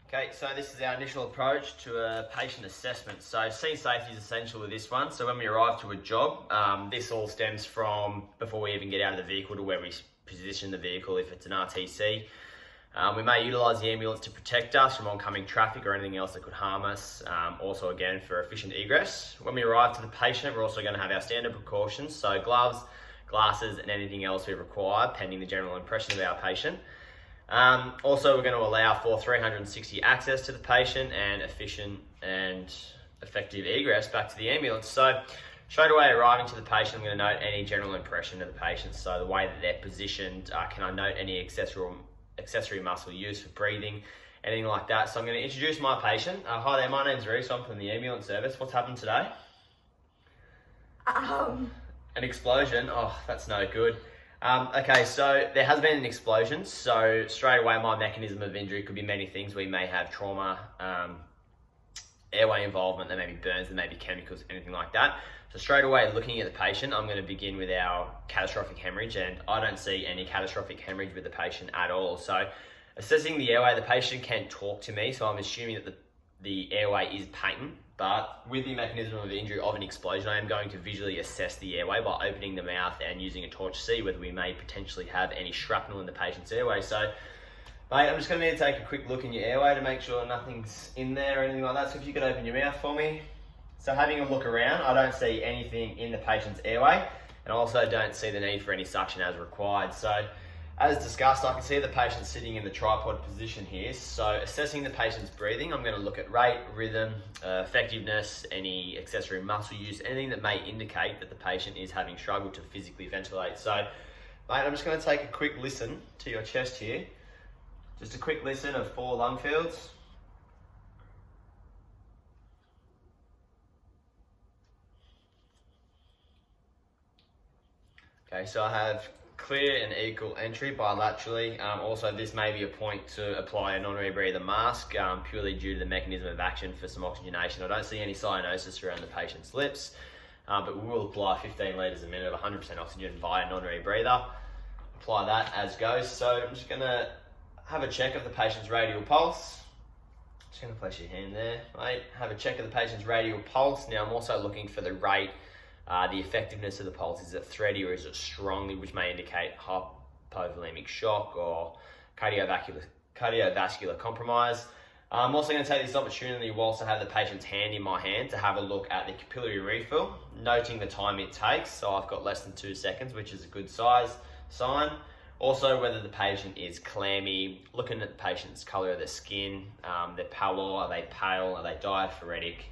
Okay, so this is our initial approach to a patient assessment. So scene safety is essential with this one. So when we arrive to a job, this all stems from before we even get out of the vehicle to where we position the vehicle if it's an RTC. We may utilise the ambulance to protect us from oncoming traffic or anything else that could harm us. Also again for efficient egress. When we arrive to the patient, we're also going to have our standard precautions. So gloves, glasses and anything else we require pending the general impression of our patient. Also, we're going to allow for 360 access to the patient and efficient and effective egress back to the ambulance. So straight away arriving to the patient, I'm going to note any general impression of the patient. So the way that they're positioned, can I note any accessory muscle used for breathing, anything like that. So I'm going to introduce my patient. Hi there, my name's Reese, I'm from the ambulance service. What's happened today? An explosion? Oh, that's no good. Okay, so there has been an explosion. So straight away, my mechanism of injury could be many things. We may have trauma, airway involvement, there may be burns, there may be chemicals, anything like that. So straight away, looking at the patient, I'm going to begin with our catastrophic hemorrhage, and I don't see any catastrophic hemorrhage with the patient at all. So assessing the airway, the patient can talk to me, so I'm assuming that the airway is patent. But with the mechanism of injury of an explosion, I am going to visually assess the airway by opening the mouth and using a torch to see whether we may potentially have any shrapnel in the patient's airway. So, mate, I'm just going to need to take a quick look in your airway to make sure nothing's in there or anything like that. So if you could open your mouth for me. So having a look around, I don't see anything in the patient's airway, and I also don't see the need for any suction as required. So, as discussed, I can see the patient sitting in the tripod position here. So assessing the patient's breathing, I'm going to look at rate, rhythm, effectiveness, any accessory muscle use, anything that may indicate that the patient is having struggled to physically ventilate. So, mate, I'm just going to take a quick listen to your chest here. Just a quick listen of 4 lung fields. Okay, so I have clear and equal entry bilaterally. Also, this may be a point to apply a non-rebreather mask purely due to the mechanism of action for some oxygenation. I don't see any cyanosis around the patient's lips, but we will apply 15 litres a minute of 100% oxygen via non-rebreather. Apply that as goes. So I'm just going to have a check of the patient's radial pulse. Just going to place your hand there, mate. Have a check of the patient's radial pulse. Now I'm also looking for the rate. The effectiveness of the pulse, is it thready or is it strongly, which may indicate hypovolemic shock or cardiovascular compromise. I'm also going to take this opportunity whilst I have the patient's hand in my hand to have a look at the capillary refill, noting the time it takes. So I've got less than 2 seconds, which is a good sign. Also, whether the patient is clammy, looking at the patient's colour of their skin, their pallor, are they pale, are they diaphoretic?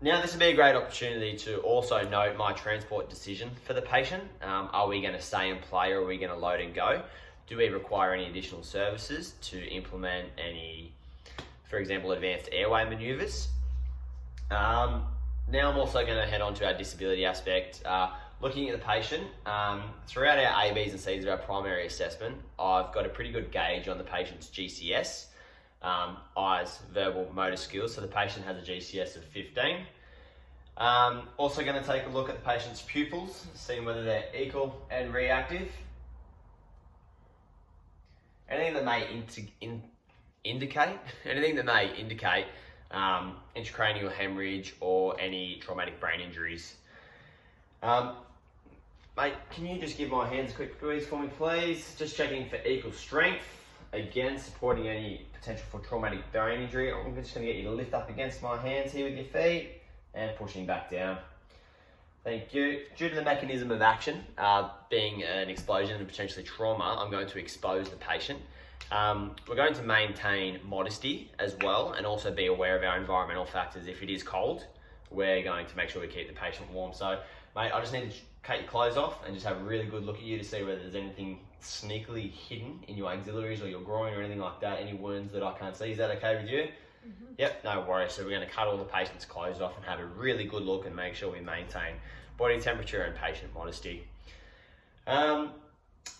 Now, this would be a great opportunity to also note my transport decision for the patient. Are we going to stay and play or are we going to load and go? Do we require any additional services to implement any, for example, advanced airway manoeuvres? Now I'm also going to head on to our disability aspect. Looking at the patient, throughout our A, Bs and Cs of our primary assessment, I've got a pretty good gauge on the patient's GCS. Eyes, verbal, motor skills. So the patient has a GCS of 15. Also going to take a look at the patient's pupils, seeing whether they're equal and reactive. Anything that may indicate intracranial hemorrhage or any traumatic brain injuries. Mate, can you just give my hands a quick squeeze for me, please? Just checking for equal strength. Again, supporting any potential for traumatic brain injury. I'm just going to get you to lift up against my hands here with your feet and pushing back down. Thank you. Due to the mechanism of action, being an explosion and potentially trauma, I'm going to expose the patient. We're going to maintain modesty as well and also be aware of our environmental factors. If it is cold, we're going to make sure we keep the patient warm. So, mate, I just need to cut your clothes off and just have a really good look at you to see whether there's anything sneakily hidden in your auxiliaries or your groin or anything like that, any wounds that I can't see. Is that okay with you? Mm-hmm. Yep, no worries. So we're going to cut all the patient's clothes off and have a really good look and make sure we maintain body temperature and patient modesty.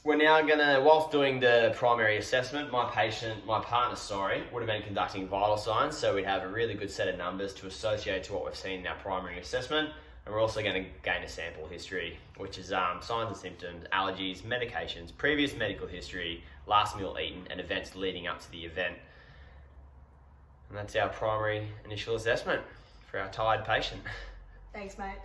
We're now going to, whilst doing the primary assessment, my partner, would have been conducting vital signs, so we'd have a really good set of numbers to associate to what we've seen in our primary assessment. And we're also going to gain a sample history, which is signs and symptoms, allergies, medications, previous medical history, last meal eaten, and events leading up to the event. And that's our primary initial assessment for our tired patient. Thanks, mate.